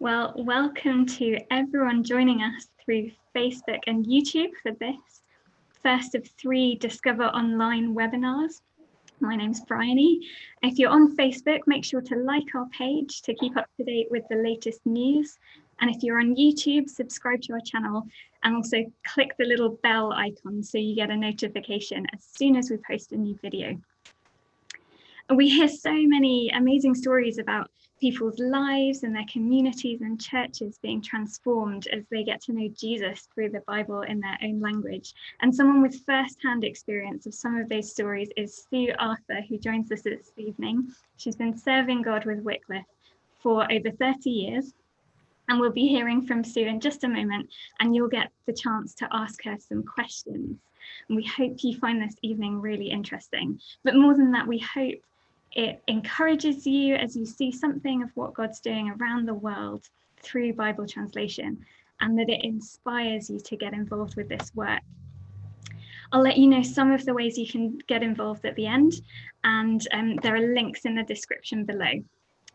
Well, welcome to everyone joining us through Facebook and YouTube for this first of 3 Discover Online webinars. My name's Bryony. If you're on Facebook, make sure to like our page to keep up to date with the latest news. And if you're on YouTube, subscribe to our channel and also click the little bell icon so you get a notification as soon as we post a new video. We hear so many amazing stories about people's lives and their communities and churches being transformed as they get to know Jesus through the Bible in their own language. And someone with first-hand experience of some of those stories is Sue Arthur, who joins us this evening. She's been serving God with Wycliffe for over 30 years. And we'll be hearing from Sue in just a moment, and you'll get the chance to ask her some questions. And we hope you find this evening really interesting. But more than that, we hope it encourages you as you see something of what God's doing around the world through Bible translation, and that it inspires you to get involved with this work. I'll let you know some of the ways you can get involved at the end, and there are links in the description below.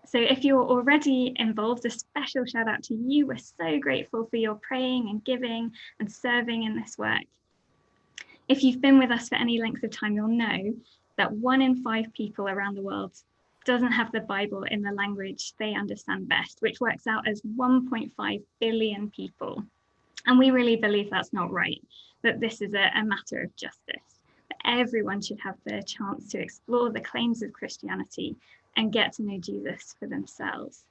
So if you're already involved, a special shout out to you. We're so grateful for your praying and giving and serving in this work. If you've been with us for any length of time, you'll know that 1 in 5 people around the world doesn't have the Bible in the language they understand best, which works out as 1.5 billion people. And we really believe that's not right, that this is a matter of justice, that everyone should have the chance to explore the claims of Christianity and get to know Jesus for themselves.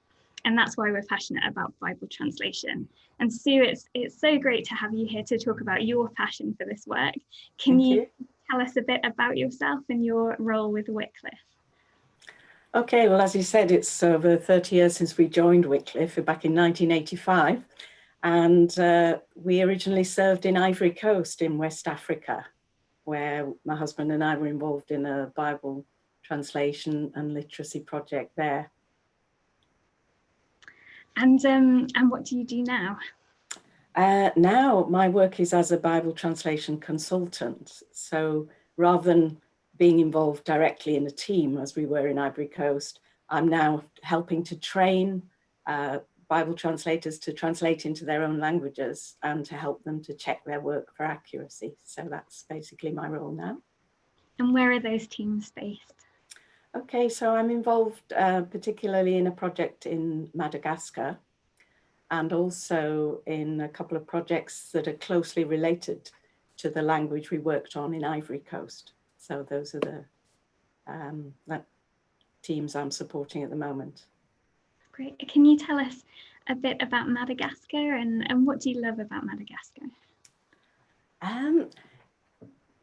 And that's why we're passionate about Bible translation. And Sue, it's so great to have you here to talk about your passion for this work. Can you tell us a bit about yourself and your role with Wycliffe? Okay, well, as you said, it's over 30 years since we joined Wycliffe back in 1985. And we originally served in Ivory Coast in West Africa, where my husband and I were involved in a Bible translation and literacy project there. And what do you do now? Now my work is as a Bible translation consultant. So rather than being involved directly in a team as we were in Ivory Coast, I'm now helping to train Bible translators to translate into their own languages and to help them to check their work for accuracy. So that's basically my role now. And where are those teams based? Okay, so I'm involved particularly in a project in Madagascar, and also in a couple of projects that are closely related to the language we worked on in Ivory Coast. So those are the teams I'm supporting at the moment. Great. Can you tell us a bit about Madagascar and what do you love about Madagascar?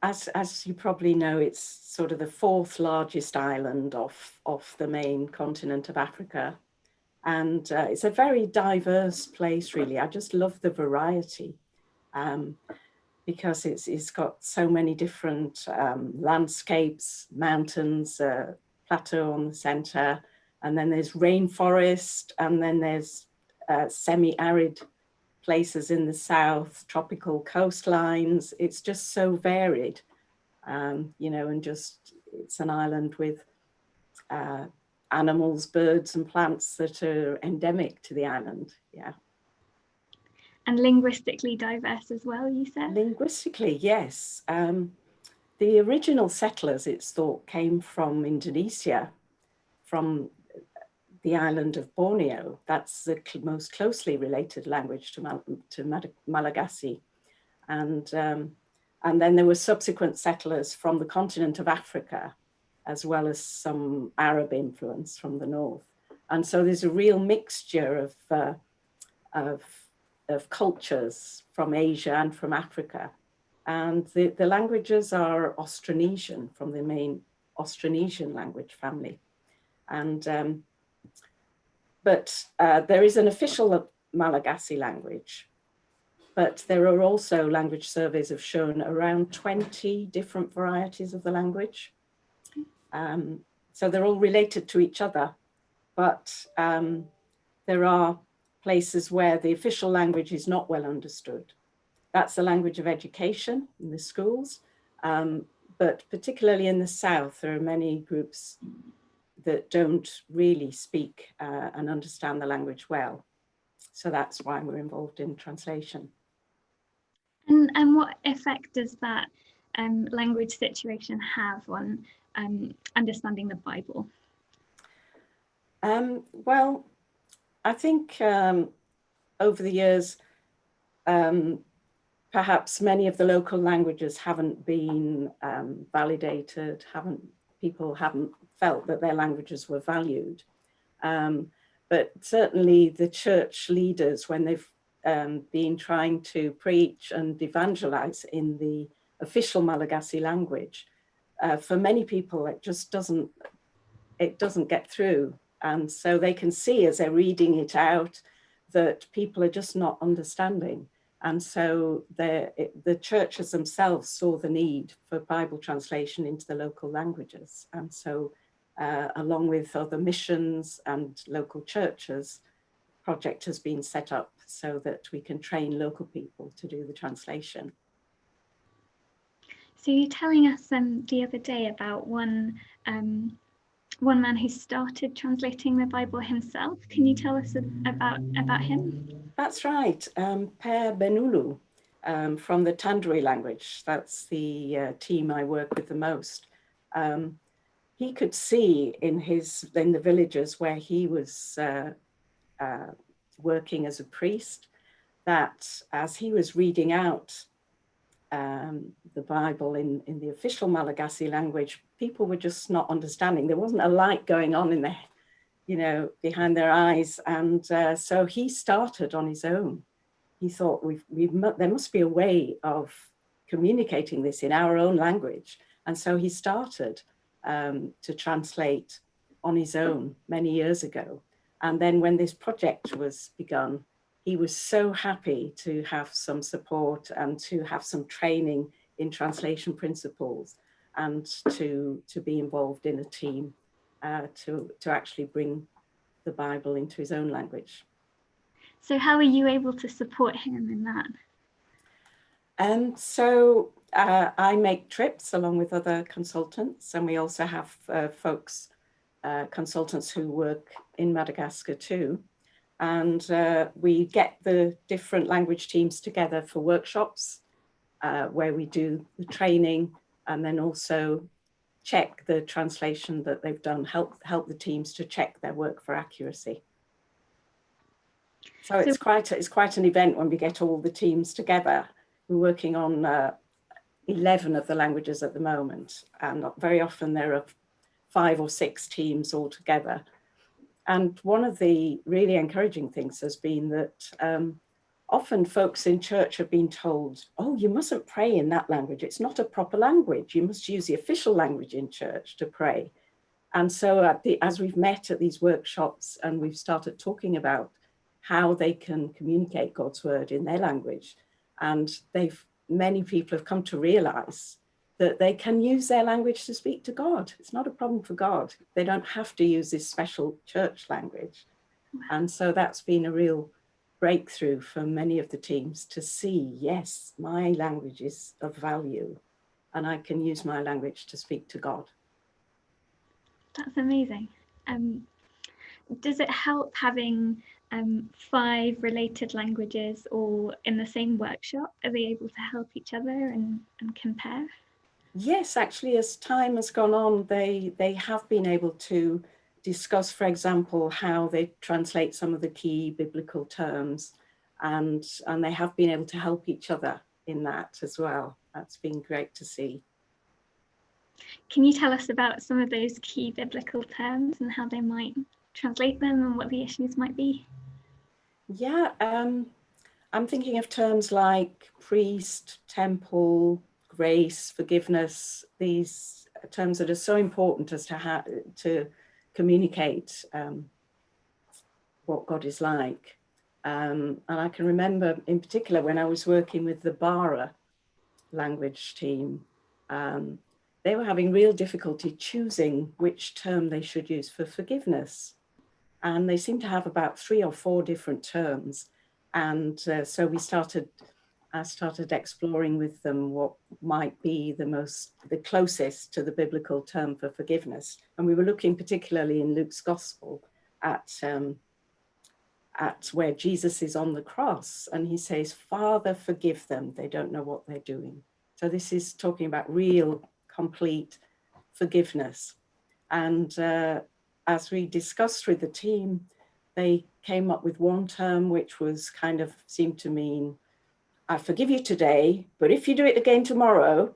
As you probably know, it's sort of the 4th largest island off the main continent of Africa. And it's a very diverse place, really. I just love the variety because it's got so many different landscapes, mountains, plateau on the center, and then there's rainforest, and then there's semi-arid places in the south, tropical coastlines. It's just so varied, you know, and just it's an island with animals, birds and plants that are endemic to the island. Yeah. And linguistically diverse as well, you said? Linguistically, yes. The original settlers, it's thought, came from Indonesia, from the island of Borneo. That's the most closely related language to Malagasy. And then there were subsequent settlers from the continent of Africa, as well as some Arab influence from the north. And so there's a real mixture of cultures from Asia and from Africa. And the languages are Austronesian, from the main Austronesian language family. And but there is an official Malagasy language, but there are also language surveys have shown around 20 different varieties of the language. So they're all related to each other, but there are places where the official language is not well understood. That's the language of education in the schools, but particularly in the south, there are many groups that don't really speak and understand the language well. So that's why we're involved in translation. And what effect does that language situation have on understanding the Bible? Well, I think over the years, perhaps many of the local languages haven't been validated, people haven't felt that their languages were valued. But certainly the church leaders, when they've been trying to preach and evangelize in the official Malagasy language, for many people it just doesn't get through. And so they can see as they're reading it out that people are just not understanding. And so the churches themselves saw the need for Bible translation into the local languages. And so along with other missions and local churches, a project has been set up so that we can train local people to do the translation. So you're telling us the other day about one man who started translating the Bible himself. Can you tell us about him? That's right, Per Benulu from the Tanduri language. That's the team I work with the most. He could see in the villages where he was working as a priest, that as he was reading out the Bible in the official Malagasy language, people were just not understanding. There wasn't a light going on in their, behind their eyes. And so he started on his own. He thought there must be a way of communicating this in our own language. And so he started to translate on his own many years ago. And then when this project was begun, he was so happy to have some support and to have some training in translation principles and to be involved in a team to actually bring the Bible into his own language. So how are you able to support him in that? So I make trips along with other consultants, and we also have consultants who work in Madagascar too. And we get the different language teams together for workshops where we do the training and then also check the translation that they've done, help the teams to check their work for accuracy. So it's quite an event when we get all the teams together. We're working on 11 of the languages at the moment, and very often there are 5 or 6 teams all together. And one of the really encouraging things has been that often folks in church have been told, oh, you mustn't pray in that language. It's not a proper language. You must use the official language in church to pray. And so as we've met at these workshops and we've started talking about how they can communicate God's word in their language, and many people have come to realize that they can use their language to speak to God. It's not a problem for God. They don't have to use this special church language. And so that's been a real breakthrough for many of the teams to see, yes, my language is of value and I can use my language to speak to God. That's amazing. Does it help having 5 related languages all in the same workshop? Are they able to help each other and compare? Yes, actually, as time has gone on, they have been able to discuss, for example, how they translate some of the key biblical terms, and they have been able to help each other in that as well. That's been great to see. Can you tell us about some of those key biblical terms and how they might translate them and what the issues might be? Yeah, I'm thinking of terms like priest, temple, grace, forgiveness, these terms that are so important as to how to communicate what God is like. And I can remember in particular when I was working with the Bara language team, they were having real difficulty choosing which term they should use for forgiveness. And they seemed to have about 3 or 4 different terms. And so I started exploring with them what might be the closest to the biblical term for forgiveness. And we were looking particularly in Luke's gospel at at where Jesus is on the cross, and he says, Father, forgive them, they don't know what they're doing. So this is talking about real, complete forgiveness. And as we discussed with the team, they came up with one term which was kind of seemed to mean, I forgive you today, but if you do it again tomorrow,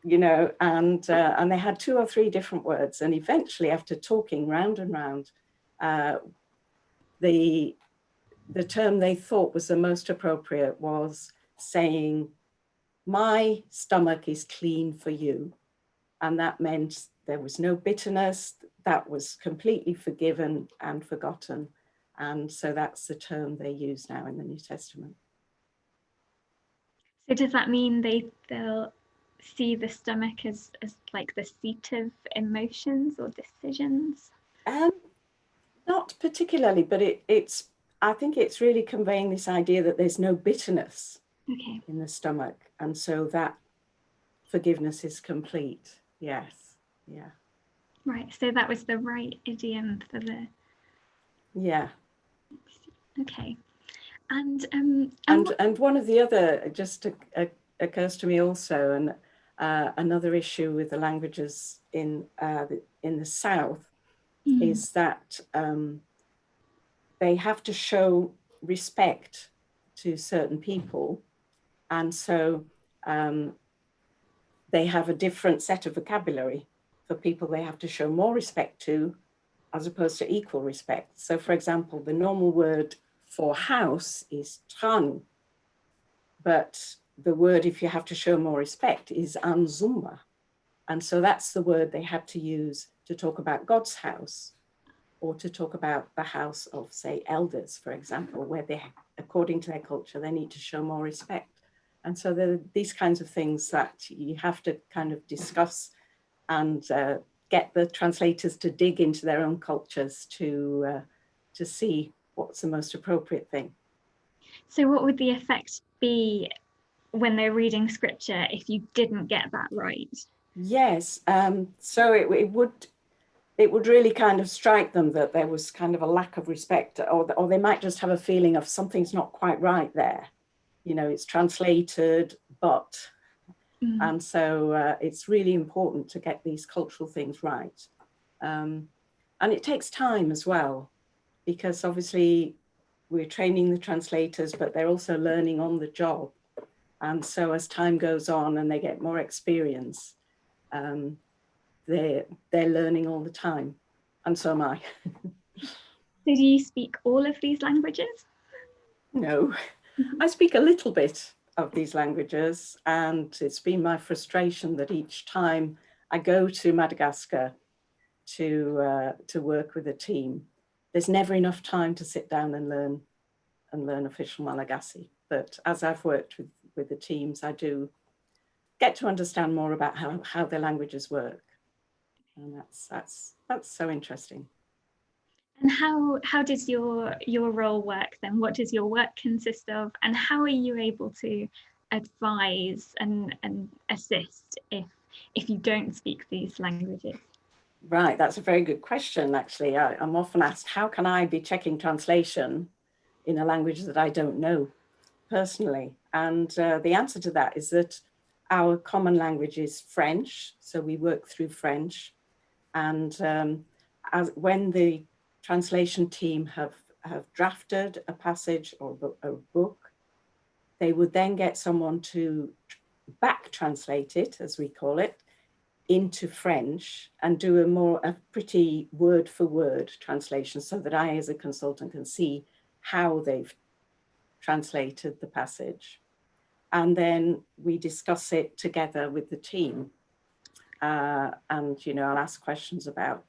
you know, and they had 2 or 3 different words. And eventually, after talking round and round, the term they thought was the most appropriate was saying, my stomach is clean for you. And that meant there was no bitterness, that was completely forgiven and forgotten. And so that's the term they use now in the New Testament. So does that mean they'll see the stomach as like the seat of emotions or decisions? Not particularly, but I think it's really conveying this idea that there's no bitterness in the stomach. And so that forgiveness is complete. Yes. Yeah. Right. So that was the right idiom for the. Yeah. Okay. And one of the other just occurs to me also, and another issue with the languages in the South is that they have to show respect to certain people, and so they have a different set of vocabulary for people they have to show more respect to, as opposed to equal respect. So, for example, the normal word for house is tran, but the word, if you have to show more respect, is anzuma. And so that's the word they had to use to talk about God's house, or to talk about the house of, say, elders, for example, where they, according to their culture, they need to show more respect. And so there are these kinds of things that you have to kind of discuss and get the translators to dig into their own cultures to see what's the most appropriate thing. So what would the effect be when they're reading scripture if you didn't get that right? Yes, so it would really kind of strike them that there was kind of a lack of respect, or they might just have a feeling of something's not quite right there. You know, it's translated, but, and so it's really important to get these cultural things right. And it takes time as well, because obviously we're training the translators, but they're also learning on the job. And so as time goes on and they get more experience, they're learning all the time. And so am I. So do you speak all of these languages? No, I speak a little bit of these languages, and it's been my frustration that each time I go to Madagascar to work with a team, there's never enough time to sit down and learn official Malagasy. But as I've worked with the teams, I do get to understand more about how their languages work, and that's so interesting. And how does your role work then? What does your work consist of, and how are you able to advise and assist if you don't speak these languages? Right, that's a very good question, actually. I'm often asked, how can I be checking translation in a language that I don't know personally? And the answer to that is that our common language is French, so we work through French. And when the translation team have drafted a passage or a book, they would then get someone to back translate it, as we call it, into French and do a pretty word for word translation, so that I, as a consultant, can see how they've translated the passage. And then we discuss it together with the team. And, you know, I'll ask questions about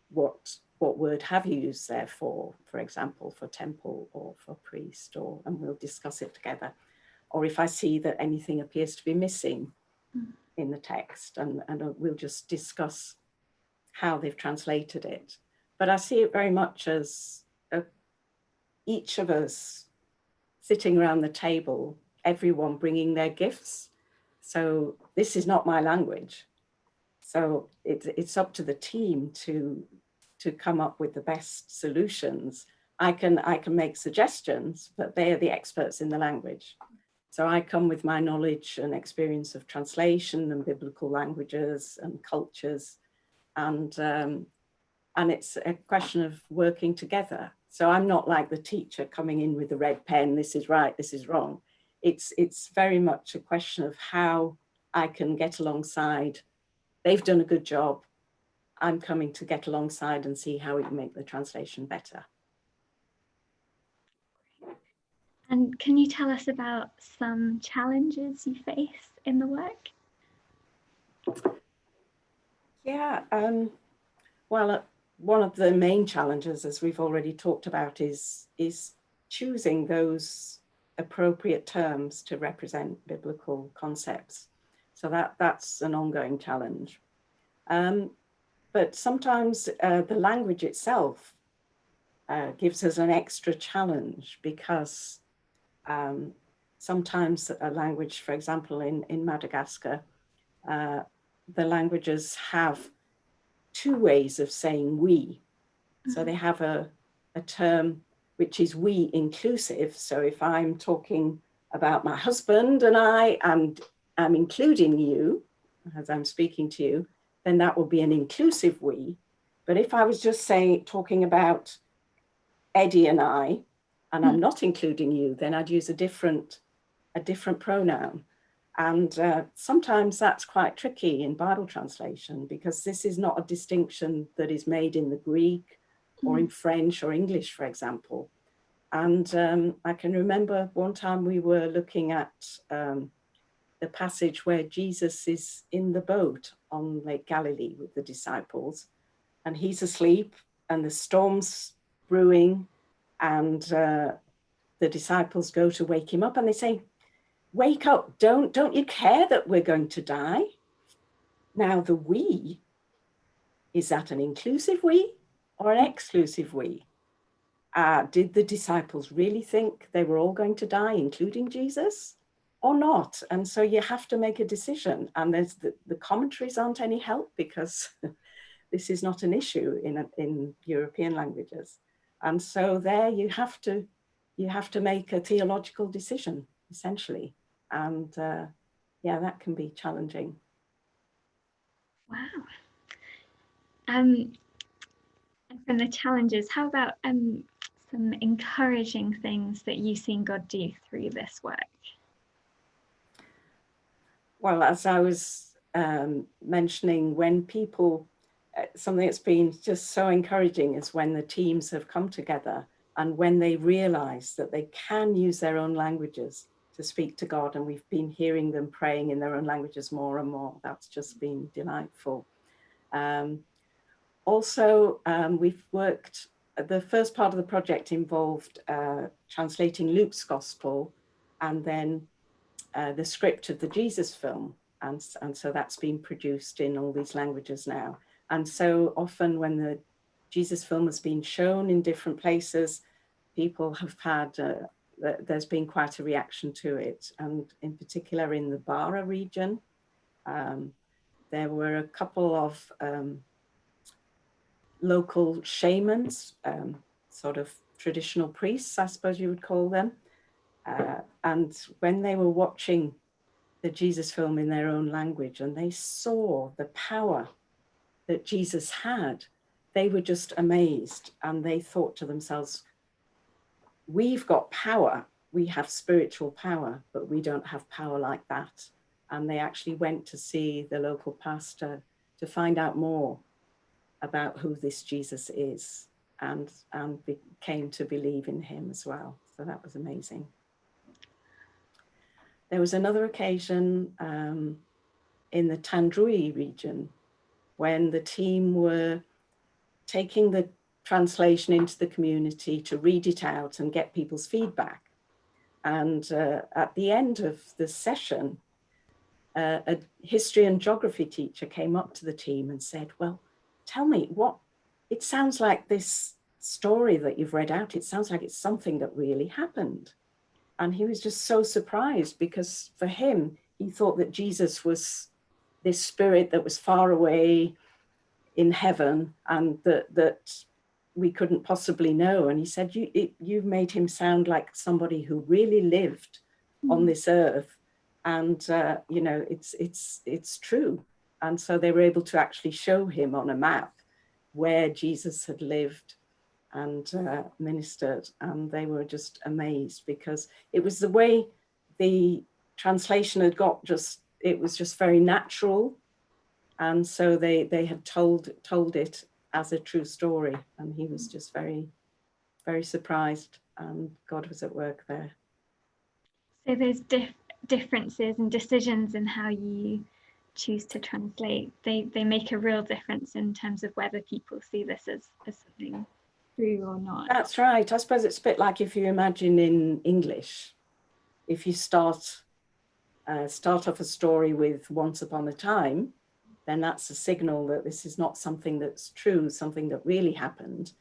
what word have you used there for example, for temple or for priest, and we'll discuss it together. Or if I see that anything appears to be missing in the text, and we'll just discuss how they've translated it. But I see it very much as each of us sitting around the table, everyone bringing their gifts. So this is not my language. So it's up to the team to come up with the best solutions, I can make suggestions, but they are the experts in the language. So I come with my knowledge and experience of translation and biblical languages and cultures, and it's a question of working together. So I'm not like the teacher coming in with the red pen, this is right, this is wrong. It's very much a question of how I can get alongside. They've done a good job. I'm coming to get alongside and see how we can make the translation better. And can you tell us about some challenges you face in the work? Yeah, well, one of the main challenges, as we've already talked about, is choosing those appropriate terms to represent biblical concepts. So that's an ongoing challenge. But sometimes the language itself gives us an extra challenge, because sometimes a language, for example, in Madagascar, the languages have two ways of saying we. So they have a term which is we inclusive. So if I'm talking about my husband and I'm including you as I'm speaking to you, then that will be an inclusive we. But if I was just talking about Eddie and I'm not including you, then I'd use a different pronoun. And sometimes that's quite tricky in Bible translation, because this is not a distinction that is made in the Greek or in French or English, for example. And I can remember one time we were looking at the passage where Jesus is in the boat on Lake Galilee with the disciples, and he's asleep and the storm's brewing, and the disciples go to wake him up and they say, "Wake up, don't you care that we're going to die?" Now the we, is that an inclusive we or an exclusive we? Did the disciples really think they were all going to die, including Jesus, or not? And so you have to make a decision, and there's the commentaries aren't any help, because this is not an issue in European languages. And so there you have to make a theological decision, essentially. And yeah, that can be challenging. Wow. And from the challenges, how about some encouraging things that you've seen God do through this work? Well, as I was mentioning, when people, something that's been just so encouraging is when the teams have come together and when they realize that they can use their own languages to speak to God, and we've been hearing them praying in their own languages more and more. That's just been delightful. Also, we've worked, the first part of the project involved translating Luke's gospel and then the script of the Jesus film. And so that's been produced in all these languages now. And so often when the Jesus film has been shown in different places, people have had, there's been quite a reaction to it. And in particular in the Bara region, there were a couple of local shamans, sort of traditional priests, I suppose you would call them. And when they were watching the Jesus film in their own language and they saw the power that Jesus had, they were just amazed, and they thought to themselves, we've got power, we have spiritual power, but we don't have power like that. And they actually went to see the local pastor to find out more about who this Jesus is, and came to believe in him as well. So that was amazing. There was another occasion in the Tandrui region when the team were taking the translation into the community to read it out and get people's feedback. And at the end of the session, a history and geography teacher came up to the team and said, "Well, tell me, it sounds like this story that you've read out, it sounds like it's something that really happened." And he was just so surprised, because for him, he thought that Jesus was this spirit that was far away in heaven, and that we couldn't possibly know. And he said, you've made him sound like somebody who really lived on this earth. And, you know, it's true. And so they were able to actually show him on a map where Jesus had lived and ministered. And they were just amazed, because it was the way the translation had got, it was just very natural. And so they had told it as a true story. And he was just very, very surprised, and God was at work there. So there's differences and decisions in how you choose to translate. They make a real difference in terms of whether people see this as something true or not. That's right. I suppose it's a bit like if you imagine in English, if you start off a story with once upon a time, then that's a signal that this is not something that's true, something that really happened.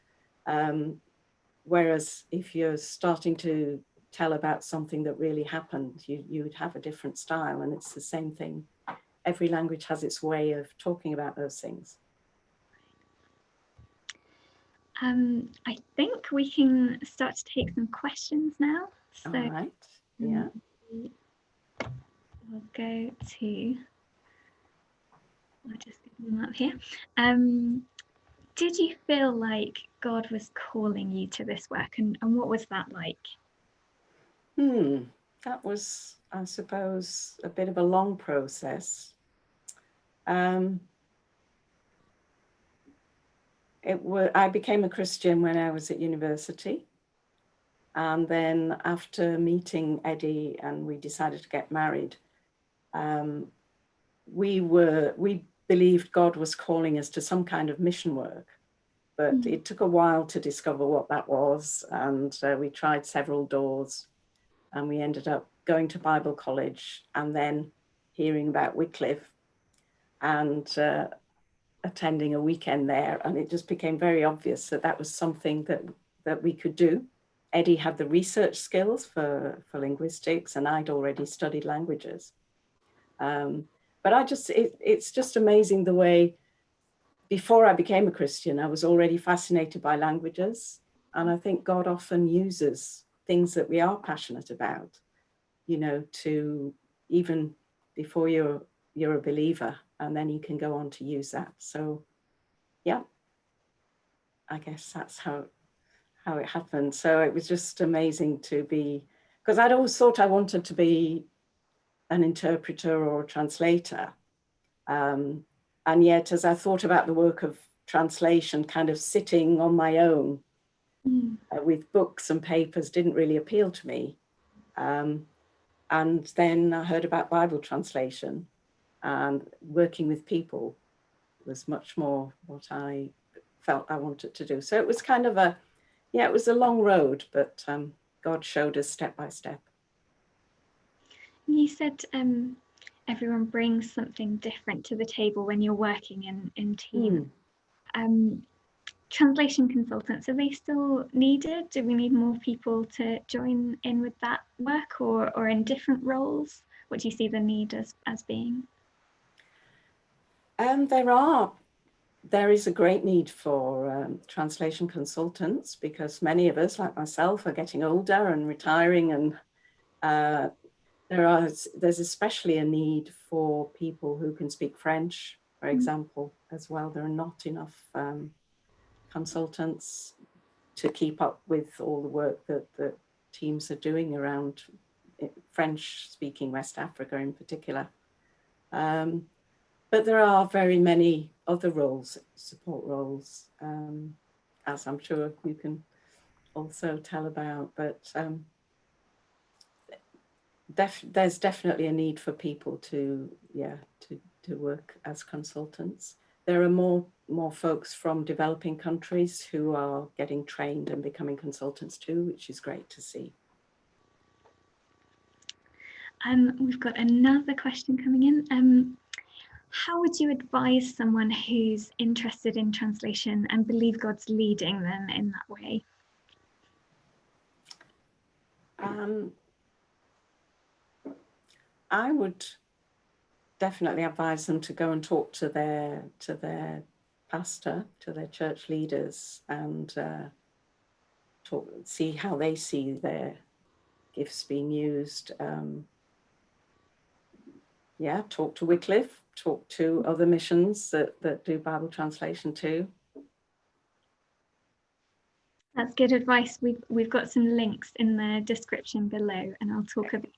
Whereas if you're starting to tell about something that really happened, you would have a different style. And it's the same thing. Every language has its way of talking about those things. I think we can start to take some questions now. So, all right. Yeah. I'll go to, I'll just get them up here. Did you feel like God was calling you to this work, and what was that like? That was, I suppose, a bit of a long process. I became a Christian when I was at university. And then after meeting Eddie and we decided to get married, we believed God was calling us to some kind of mission work. But it took a while to discover what that was. And we tried several doors, and we ended up going to Bible college and then hearing about Wycliffe and attending a weekend there. And it just became very obvious that that was something that we could do. Eddie had the research skills for linguistics, and I'd already studied languages. But it's just amazing the way, before I became a Christian, I was already fascinated by languages. And I think God often uses things that we are passionate about, you know, to even before you're a believer, and then you can go on to use that. So, yeah, I guess that's how it happened. So it was just amazing to be, because I'd always thought I wanted to be an interpreter or a translator. And yet, as I thought about the work of translation, kind of sitting on my own with books and papers didn't really appeal to me. And then I heard about Bible translation, and working with people was much more what I felt I wanted to do. So it was kind of it was a long road, but God showed us step by step. You said everyone brings something different to the table when you're working in teams. Translation consultants, are they still needed? Do we need more people to join in with that work, or in different roles? What do you see the need as being? There is a great need for translation consultants, because many of us, like myself, are getting older and retiring, and there's especially a need for people who can speak French, for example, as well. There are not enough consultants to keep up with all the work that the teams are doing around French-speaking West Africa in particular. But there are very many other roles, support roles, as I'm sure you can also tell about. But there's definitely a need for people to work as consultants. There are more folks from developing countries who are getting trained and becoming consultants too, which is great to see. We've got another question coming in. How would you advise someone who's interested in translation and believe God's leading them in that way? I would definitely advise them to go and talk to their pastor, to their church leaders, and see how they see their gifts being used. Talk to Wycliffe, talk to other missions that do Bible translation too. That's good advice. We've got some links in the description below, and I'll talk a bit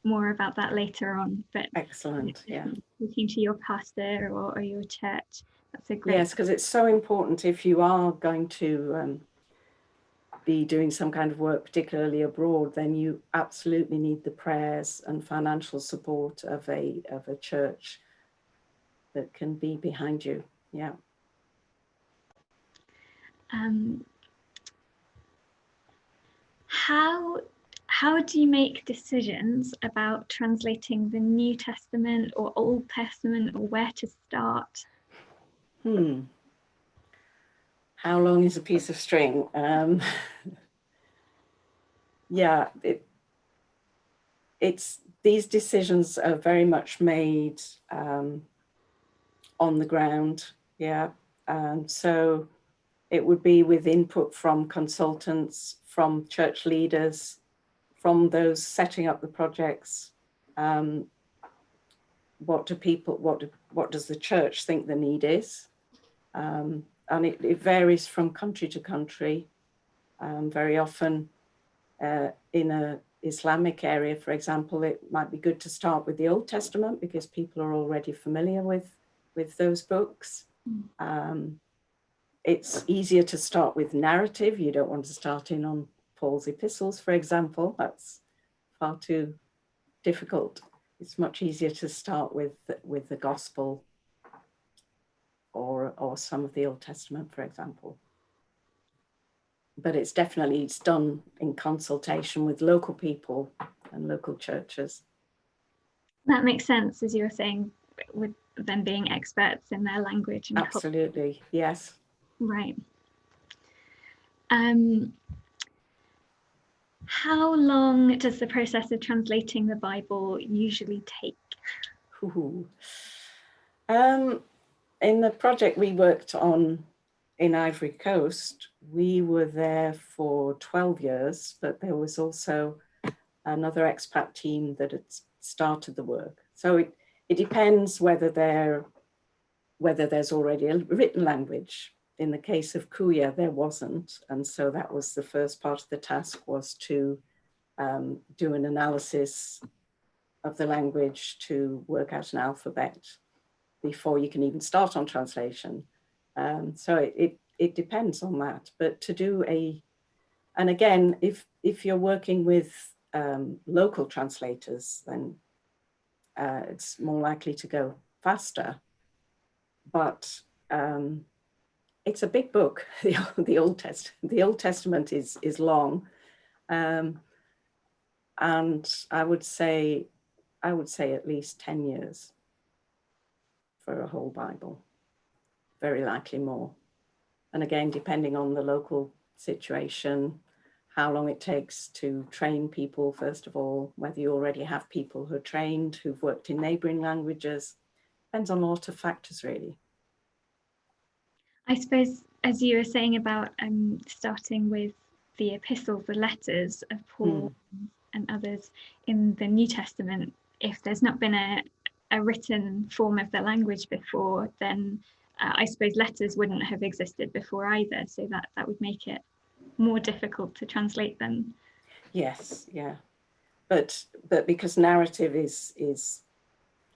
more about that later on. But excellent, yeah. Talking to your pastor or your church, that's a great. Yes, because it's so important if you are going to be doing some kind of work, particularly abroad, then you absolutely need the prayers and financial support of a church that can be behind you. Yeah. How do you make decisions about translating the New Testament or Old Testament, or where to start? How long is a piece of string? Yeah, it's these decisions are very much made on the ground. Yeah, and so it would be with input from consultants, from church leaders, from those setting up the projects. What does the church think the need is? And it varies from country to country. Very often in an Islamic area, for example, it might be good to start with the Old Testament because people are already familiar with those books. It's easier to start with narrative. You don't want to start in on Paul's epistles, for example. That's far too difficult. It's much easier to start with the gospel or some of the Old Testament, for example. But it's done in consultation with local people and local churches. That makes sense, as you were saying, with them being experts in their language. And absolutely, yes. Right. How long does the process of translating the Bible usually take? In the project we worked on in Ivory Coast, we were there for 12 years, but there was also another expat team that had started the work. So it depends whether there's already a written language. In the case of Kuya, there wasn't. And so that was the first part of the task, was to do an analysis of the language to work out an alphabet before you can even start on translation. So it depends on that. But to do and again, if you're working with local translators, then it's more likely to go faster. But it's a big book. The Old Testament is long, and I would say at least 10 years for a whole Bible. Very likely more. And again, depending on the local situation, how long it takes to train people, first of all, whether you already have people who are trained, who've worked in neighboring languages, depends on a lot of factors, really. I suppose, as you were saying about starting with the epistles, the letters of Paul and others in the New Testament, if there's not been a written form of the language before, then I suppose letters wouldn't have existed before either. So that would make it more difficult to translate them. Yes, yeah. But because narrative is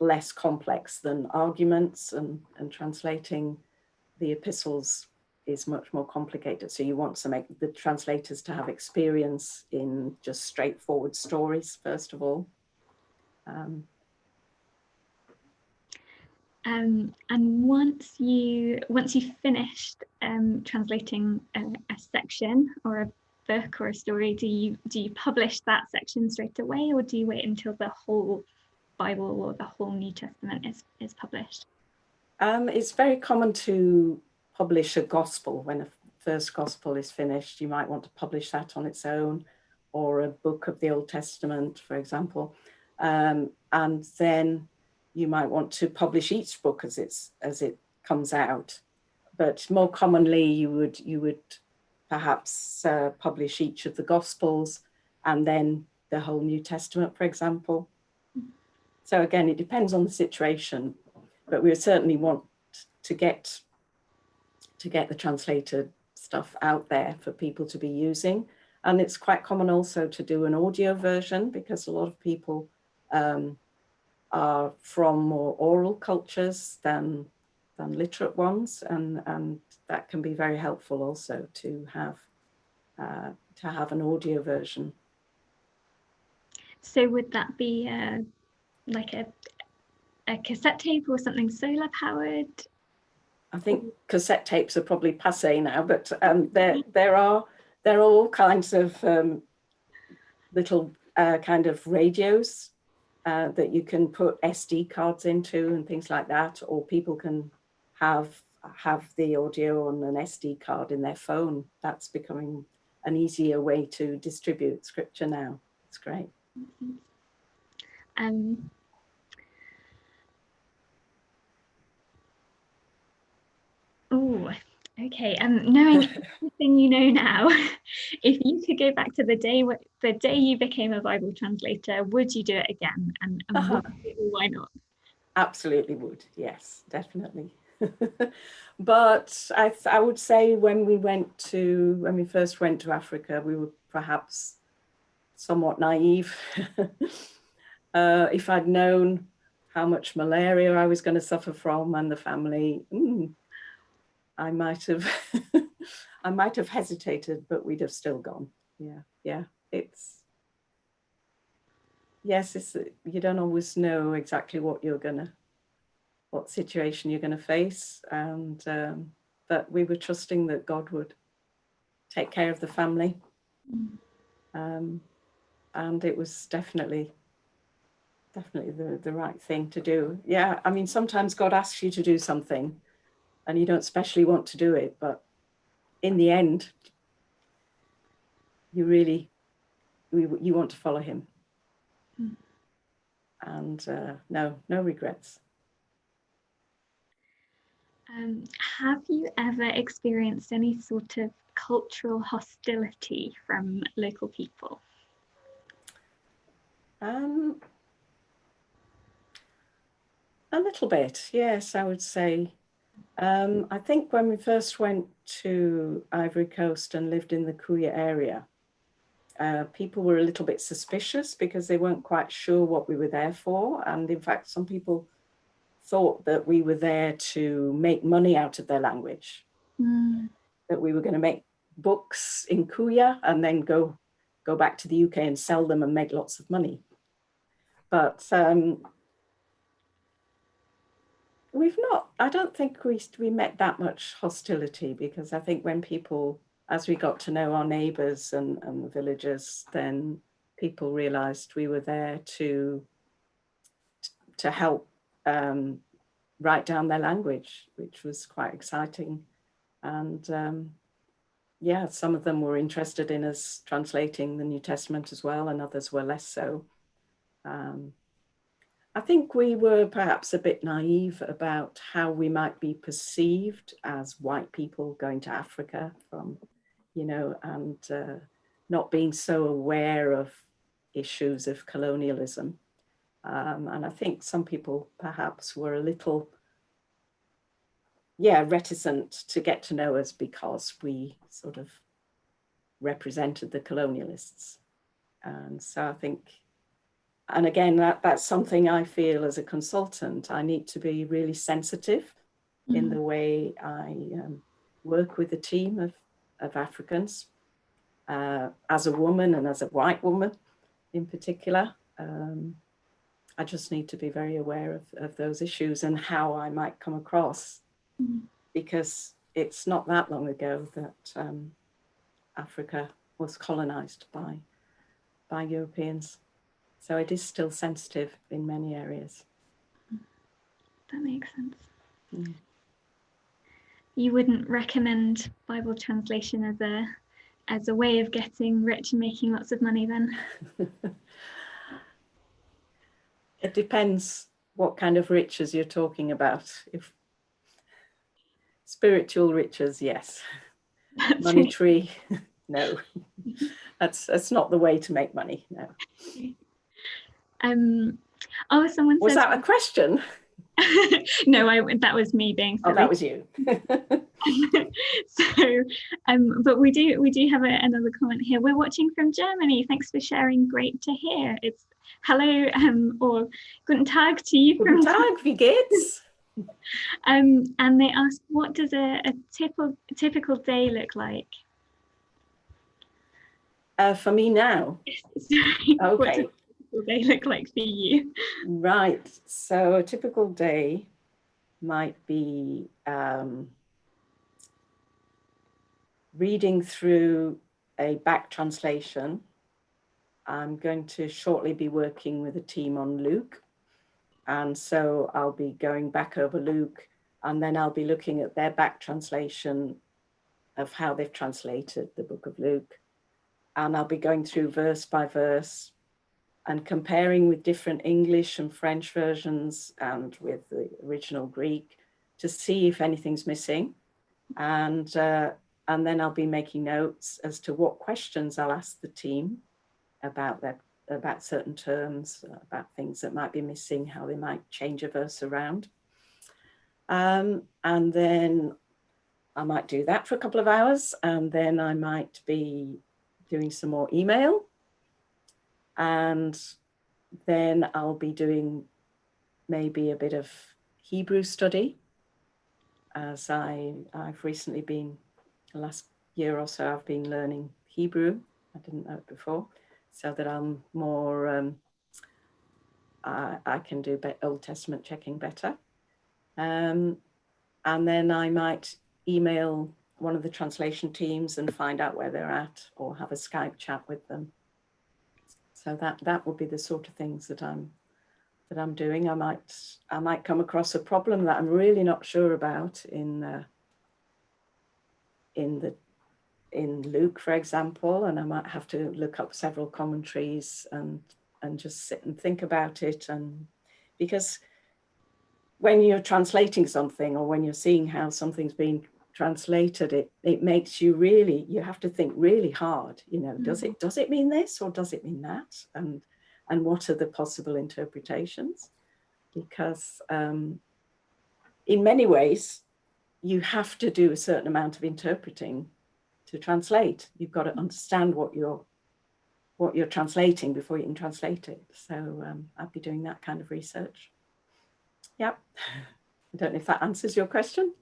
less complex than arguments, and translating the epistles is much more complicated. So you want to make the translators to have experience in just straightforward stories, first of all. And once you've finished translating a section or a book or a story, do you publish that section straight away, or do you wait until the whole Bible or the whole New Testament is published? It's very common to publish a gospel. When a first gospel is finished, you might want to publish that on its own, or a book of the Old Testament, for example. And then you might want to publish each book as it comes out. but more commonly you would perhaps publish each of the Gospels and then the whole New Testament, for example. So again, it depends on the situation, but we certainly want to get the translated stuff out there for people to be using. And it's quite common also to do an audio version, because a lot of people are from more oral cultures than literate ones, and that can be very helpful also to have an audio version. So would that be like a cassette tape or something solar powered? I think cassette tapes are probably passé now, but there are all kinds of little kind of radios that you can put SD cards into and things like that, or people can have the audio on an SD card in their phone. That's becoming an easier way to distribute scripture now. It's great. Oh, okay. Knowing everything you know now, if you could go back to the day you became a Bible translator, would you do it again? And why not? Absolutely would. Yes, definitely. But I would say when we first went to Africa, we were perhaps somewhat naive. If I'd known how much malaria I was going to suffer from and the family, I might have I might have hesitated, but we'd have still gone. Yeah. It's you don't always know exactly what situation you're gonna face, and but we were trusting that God would take care of the family, and it was definitely the right thing to do. Yeah, I mean, sometimes God asks you to do something and you don't especially want to do it, but in the end, you want to follow him. And no regrets. Have you ever experienced any sort of cultural hostility from local people? A little bit, yes, I would say. I think when we first went to Ivory Coast and lived in the Kuya area, people were a little bit suspicious because they weren't quite sure what we were there for. And in fact, some people thought that we were there to make money out of their language, that we were going to make books in Kuya and then go back to the UK and sell them and make lots of money. But I don't think we met that much hostility, because I think when people, as we got to know our neighbours and the villagers, then people realised we were there to help write down their language, which was quite exciting. And yeah, some of them were interested in us translating the New Testament as well, and others were less so. I think we were perhaps a bit naive about how we might be perceived as white people going to Africa from, and not being so aware of issues of colonialism. And I think some people perhaps were a little, reticent to get to know us because we sort of represented the colonialists. And so I think, and again, that's something I feel as a consultant, I need to be really sensitive in the way I work with a team of Africans, as a woman and as a white woman in particular. I just need to be very aware of those issues and how I might come across, because it's not that long ago that Africa was colonized by Europeans. So it is still sensitive in many areas. That makes sense. You wouldn't recommend Bible translation as a way of getting rich and making lots of money then? It depends what kind of riches you're talking about. Spiritual riches, yes. That's Monetary, no. That's not the way to make money, no. Oh, someone Was says, that a question? no, that was me being silly. Oh, that was you. So, but we do have another comment here. We're watching from Germany. Thanks for sharing. Great to hear. It's hello or guten Tag to you. Guten Tag, wie geht's? And they ask, what does a typical day look like? For me now. Sorry, Okay. what does a typical day look like for you? Right. So a typical day might be reading through a back translation. I'm going to shortly be working with a team on Luke. And so I'll be going back over Luke, and then I'll be looking at their back translation of how they've translated the book of Luke. And I'll be going through verse by verse and comparing with different English and French versions and with the original Greek to see if anything's missing. And then I'll be making notes as to what questions I'll ask the team about certain terms, about things that might be missing, how they might change a verse around. And then I might do that for a couple of hours, and then I might be doing some more email. And then I'll be doing maybe a bit of Hebrew study, as I've recently been, the last year or so, I've been learning Hebrew. I didn't know it before, so that I'm more, I can do Old Testament checking better. And then I might email one of the translation teams and find out where they're at, or have a Skype chat with them. So that would be the sort of things that I'm doing. I might come across a problem that I'm really not sure about in Luke, for example, and I might have to look up several commentaries and just sit and think about it. And because when you're translating something, or when you're seeing how something's being translated, it makes you have to think really hard. Does it mean this, or does it mean that? And what are the possible interpretations? Because in many ways, you have to do a certain amount of interpreting to translate. You've got to understand what you're translating before you can translate it. So I'll be doing that kind of research. Yep. I don't know if that answers your question.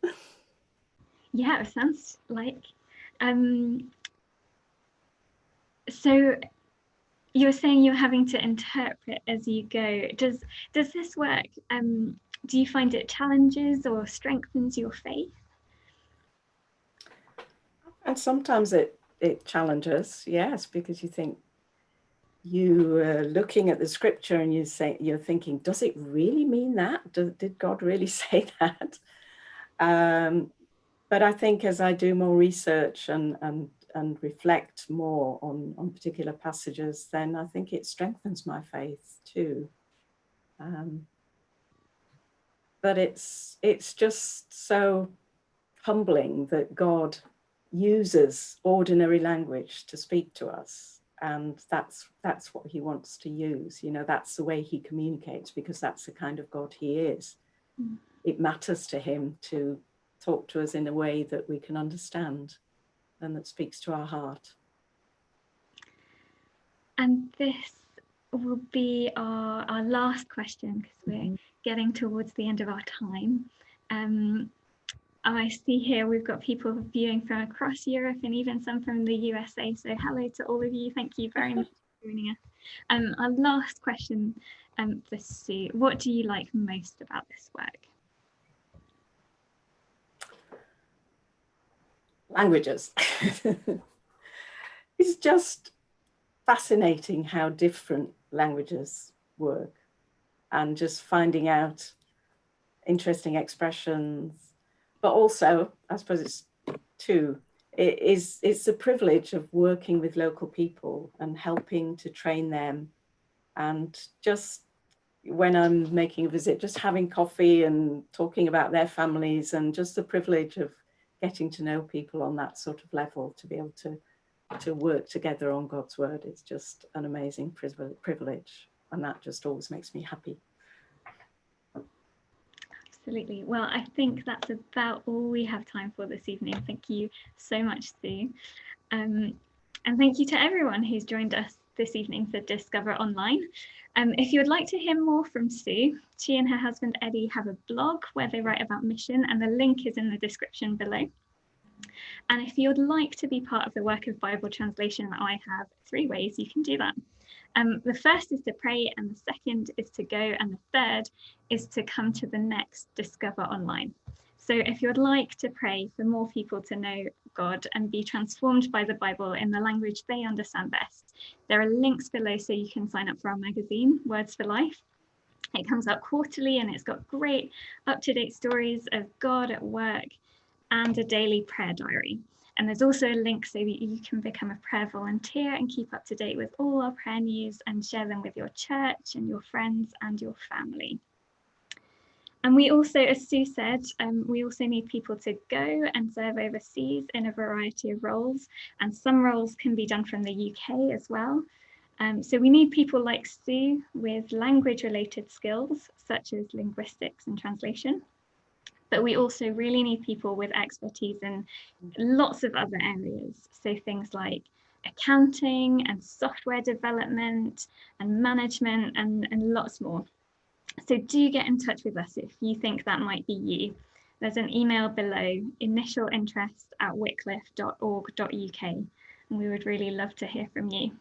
Yeah, it sounds like. So you were saying you're having to interpret as you go. Does this work? Do you find it challenges or strengthens your faith? And sometimes it challenges, yes, because you think you're looking at the scripture and you're thinking, does it really mean that? Did God really say that? But I think as I do more research and reflect more on particular passages, then I think it strengthens my faith too. But it's just so humbling that God uses ordinary language to speak to us, and that's what he wants to use. That's the way he communicates, because that's the kind of God he is. It matters to him to talk to us in a way that we can understand and that speaks to our heart. And this will be our last question, because we're getting towards the end of our time. I see here we've got people viewing from across Europe and even some from the USA. So hello to all of you. Thank you very much for joining us. Our last question for Sue. What do you like most about this work? Languages. It's just fascinating how different languages work, and just finding out interesting expressions. But also, I suppose it's the privilege of working with local people and helping to train them. And just when I'm making a visit, just having coffee and talking about their families, and just the privilege of getting to know people on that sort of level, to be able to work together on God's word, it's just an amazing privilege, and that just always makes me happy. Absolutely. Well, I think that's about all we have time for this evening. Thank you so much, Sue. And thank you to everyone who's joined us this evening for Discover Online. If you would like to hear more from Sue, she and her husband Eddie have a blog where they write about mission, and the link is in the description below. And if you'd like to be part of the work of Bible translation, I have 3 ways you can do that. The first is to pray, and the second is to go, and the third is to come to the next Discover Online. So if you'd like to pray for more people to know God and be transformed by the Bible in the language they understand best, there are links below so you can sign up for our magazine, Words for Life. It comes out quarterly, and it's got great up-to-date stories of God at work and a daily prayer diary. And there's also a link so that you can become a prayer volunteer and keep up to date with all our prayer news and share them with your church and your friends and your family. And we also, as Sue said, we also need people to go and serve overseas in a variety of roles. And some roles can be done from the UK as well. So we need people like Sue with language-related skills, such as linguistics and translation. But we also really need people with expertise in lots of other areas. So things like accounting and software development and management and lots more. So do get in touch with us if you think that might be you. There's an email below, initialinterest@wycliffe.org.uk, and we would really love to hear from you.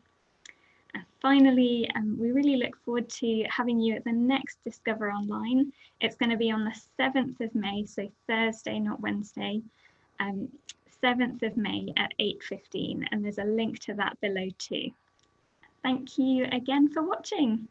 And finally, we really look forward to having you at the next Discover Online. It's going to be on the 7th of May, so Thursday, not Wednesday, 7th of May at 8:15, and there's a link to that below too. Thank you again for watching.